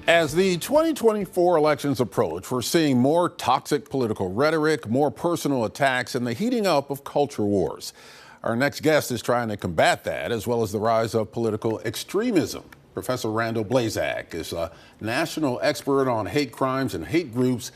As the 2024 elections approach, we're seeing more toxic political rhetoric, more personal attacks, and the heating up of culture wars. Our next guest is trying to combat that, as well as the rise of political extremism. Professor Randall Blazak is a national expert on hate crimes and hate groups.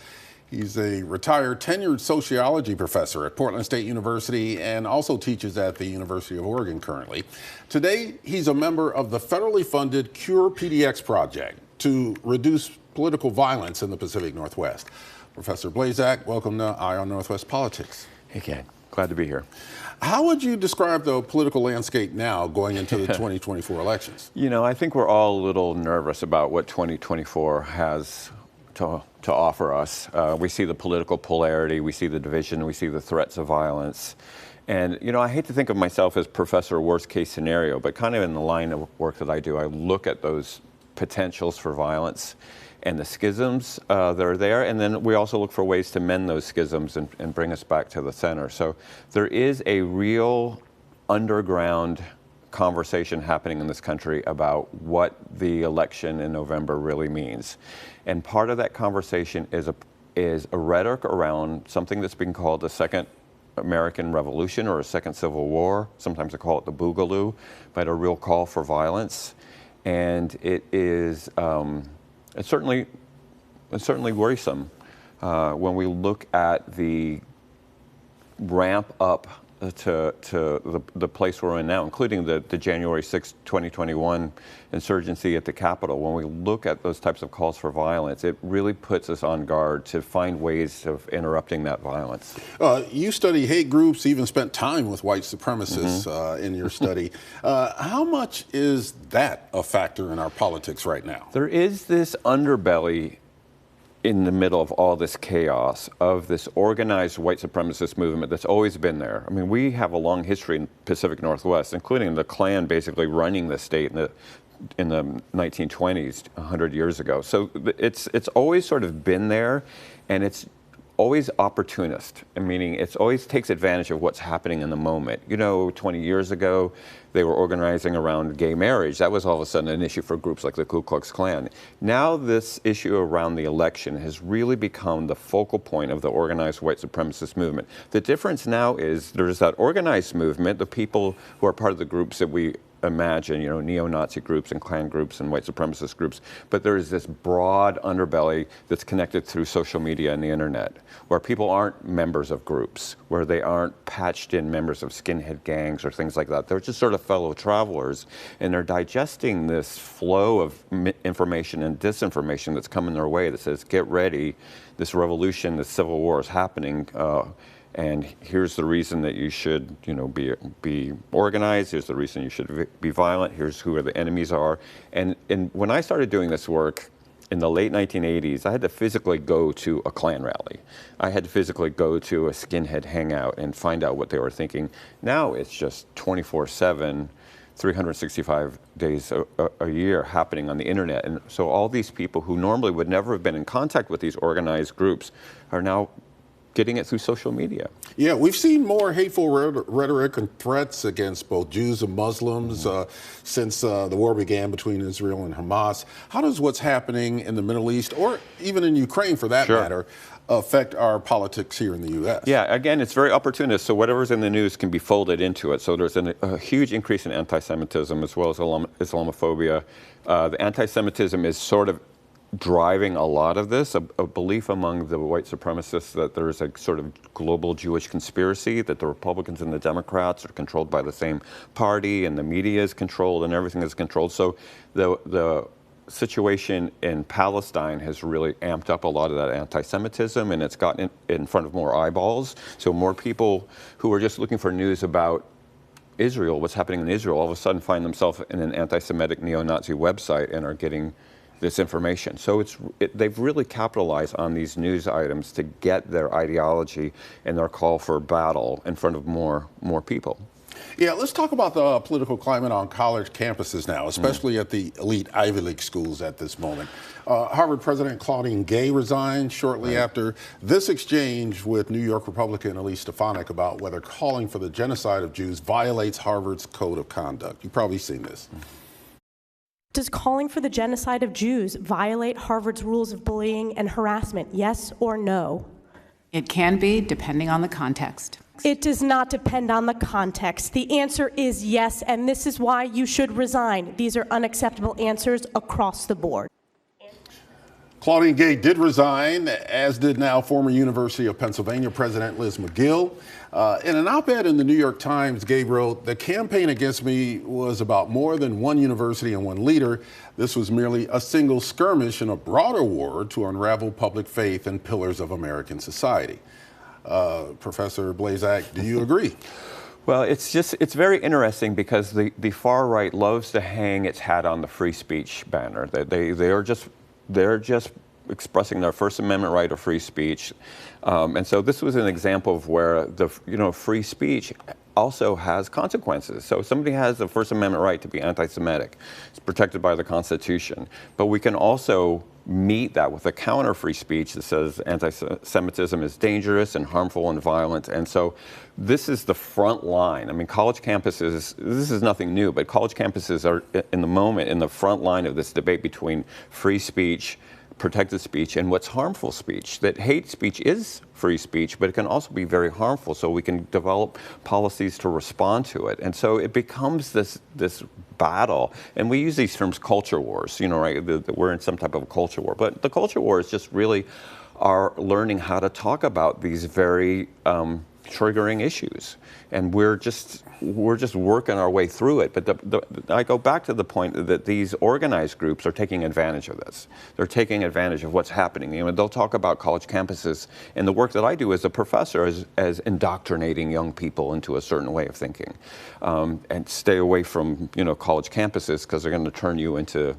He's a retired tenured sociology professor at Portland State University and also teaches at the University of Oregon currently. Today, he's a member of the federally funded Cure PDX Project to reduce political violence in the Pacific Northwest. Professor Blazak, welcome to Eye on Northwest Politics. Hey, Ken. Glad to be here. How would you describe the political landscape now going into the 2024 elections? You know, I think we're all a little nervous about what 2024 has to offer us. We see the political polarity, we see the division, we see the threats of violence. And, you know, I hate to think of myself as professor worst case scenario, but kind of in the line of work that I do, I look at those potentials for violence and the schisms that are there, and then we also look for ways to mend those schisms and bring us back to the center. So there is a real underground conversation happening in this country about what the election in November really means. And part of that conversation is a rhetoric around something that's being called the Second American Revolution or a Second Civil War. Sometimes they call it the Boogaloo, but a real call for violence. And it is it's certainly worrisome when we look at the ramp up to the place we're in now, including the January 6, 2021 insurgency at the Capitol. When we look at those types of calls for violence, it really puts us on guard to find ways of interrupting that violence. You study hate groups, even spent time with white supremacists in your study. How much is that a factor in our politics right now? There is this underbelly in the middle of all this chaos of this organized white supremacist movement that's always been there. I mean, we have a long history in Pacific Northwest, including the Klan basically running the state in the 1920s, 100 years ago. So it's always sort of been there, and it's always opportunist, meaning it always takes advantage of what's happening in the moment. You know, 20 years ago, they were organizing around gay marriage. That was all of a sudden an issue for groups like the Ku Klux Klan. Now this issue around the election has really become the focal point of the organized white supremacist movement. The difference now is there's that organized movement, the people who are part of the groups that we imagine, you know, neo-Nazi groups and Klan groups and white supremacist groups, but there is this broad underbelly that's connected through social media and the internet, where people aren't members of groups, where they aren't patched in members of skinhead gangs or things like that. They're just sort of fellow travelers, and they're digesting this flow of information and disinformation that's coming their way that says, get ready, this revolution, this civil war is happening, and here's the reason that you should, you know, be organized. Here's the reason you should be violent. Here's who the enemies are. And when I started doing this work in the late 1980s, I had to physically go to a Klan rally. I had to physically go to a skinhead hangout and find out what they were thinking. Now it's just 24/7, 365 days a year happening on the internet. And so all these people who normally would never have been in contact with these organized groups are now getting it through social media. Yeah, we've seen more hateful rhetoric and threats against both Jews and Muslims since the war began between Israel and Hamas. How does what's happening in the Middle East, or even in Ukraine for that matter, affect our politics here in the U.S.? Yeah, again, it's very opportunist, so whatever's in the news can be folded into it. So there's a huge increase in anti-Semitism as well as Islamophobia. The anti-Semitism is sort of driving a lot of this, a belief among the white supremacists that there is a sort of global Jewish conspiracy, that the Republicans and the Democrats are controlled by the same party, and the media is controlled, and everything is controlled. So the situation in Palestine has really amped up a lot of that anti-Semitism, and it's gotten in front of more eyeballs. So more people who are just looking for news about Israel, what's happening in Israel, all of a sudden find themselves in an anti-Semitic neo-Nazi website and are getting this information. So they've really capitalized on these news items to get their ideology and their call for battle in front of more people. Yeah, let's talk about the political climate on college campuses now, especially at the elite Ivy League schools at this moment. Harvard President Claudine Gay resigned shortly after this exchange with New York Republican Elise Stefanik about whether calling for the genocide of Jews violates Harvard's code of conduct. You've probably seen this. Does calling for the genocide of Jews violate Harvard's rules of bullying and harassment? Yes or no? It can be, depending on the context. It does not depend on the context. The answer is yes, and this is why you should resign. These are unacceptable answers across the board. Claudine Gay did resign, as did now former University of Pennsylvania President Liz McGill. In an op-ed in the New York Times, Gay wrote, "The campaign against me was about more than one university and one leader. This was merely a single skirmish in a broader war to unravel public faith and pillars of American society." Professor Blazak, do you agree? Well, it's very interesting because the far right loves to hang its hat on the free speech banner. They're just expressing their First Amendment right of free speech. And so this was an example of where free speech also has consequences. So somebody has the First Amendment right to be anti-Semitic. It's protected by the Constitution. But we can also meet that with a counter free speech that says anti-Semitism is dangerous and harmful and violent. And so this is the front line. I mean, college campuses, this is nothing new, but college campuses are in the front line of this debate between free speech, protected speech, and what's harmful speech. That hate speech is free speech, but it can also be very harmful, so we can develop policies to respond to it. And so it becomes this battle, and we use these terms culture wars, right? We're in some type of a culture war, but the culture war is just really our learning how to talk about these very triggering issues, and we're just working our way through it. But I go back to the point that these organized groups are taking advantage of this. They're taking advantage of what's happening. They'll talk about college campuses, and the work that I do as a professor as indoctrinating young people into a certain way of thinking, and stay away from college campuses because they're going to turn you into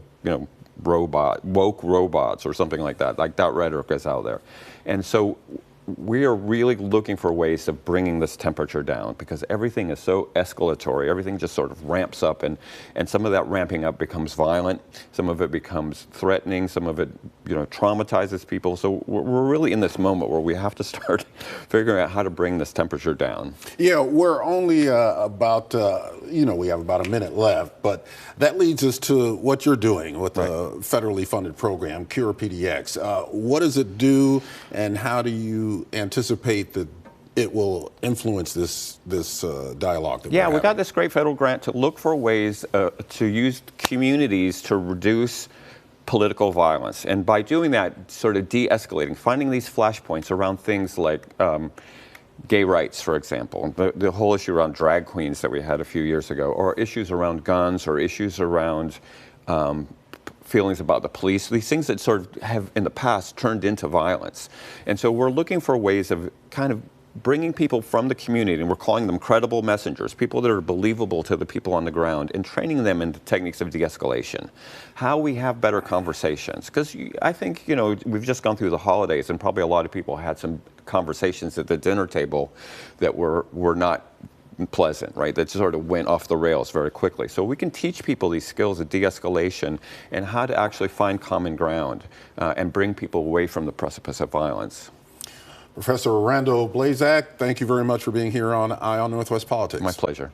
woke robots or something like that. Like that rhetoric is out there, and so we are really looking for ways of bringing this temperature down because everything is so escalatory. Everything just sort of ramps up, and some of that ramping up becomes violent. Some of it becomes threatening. Some of it, traumatizes people. So we're really in this moment where we have to start figuring out how to bring this temperature down. Yeah, we're only about, we have about a minute left, but that leads us to what you're doing with the federally funded program, Cure PDX. What does it do, and how do you anticipate that it will influence this dialogue? Yeah, we got this great federal grant to look for ways to use communities to reduce political violence. And by doing that, sort of de-escalating, finding these flashpoints around things like gay rights, for example, the whole issue around drag queens that we had a few years ago, or issues around guns, or issues around feelings about the police, these things that sort of have in the past turned into violence. And so we're looking for ways of kind of bringing people from the community, and we're calling them credible messengers, people that are believable to the people on the ground, and training them in the techniques of de-escalation, how we have better conversations. Because I think, we've just gone through the holidays, and probably a lot of people had some conversations at the dinner table that were not pleasant, right? That sort of went off the rails very quickly. So we can teach people these skills of de-escalation and how to actually find common ground and bring people away from the precipice of violence. Professor Randall Blazak, thank you very much for being here on Eye on Northwest Politics. My pleasure.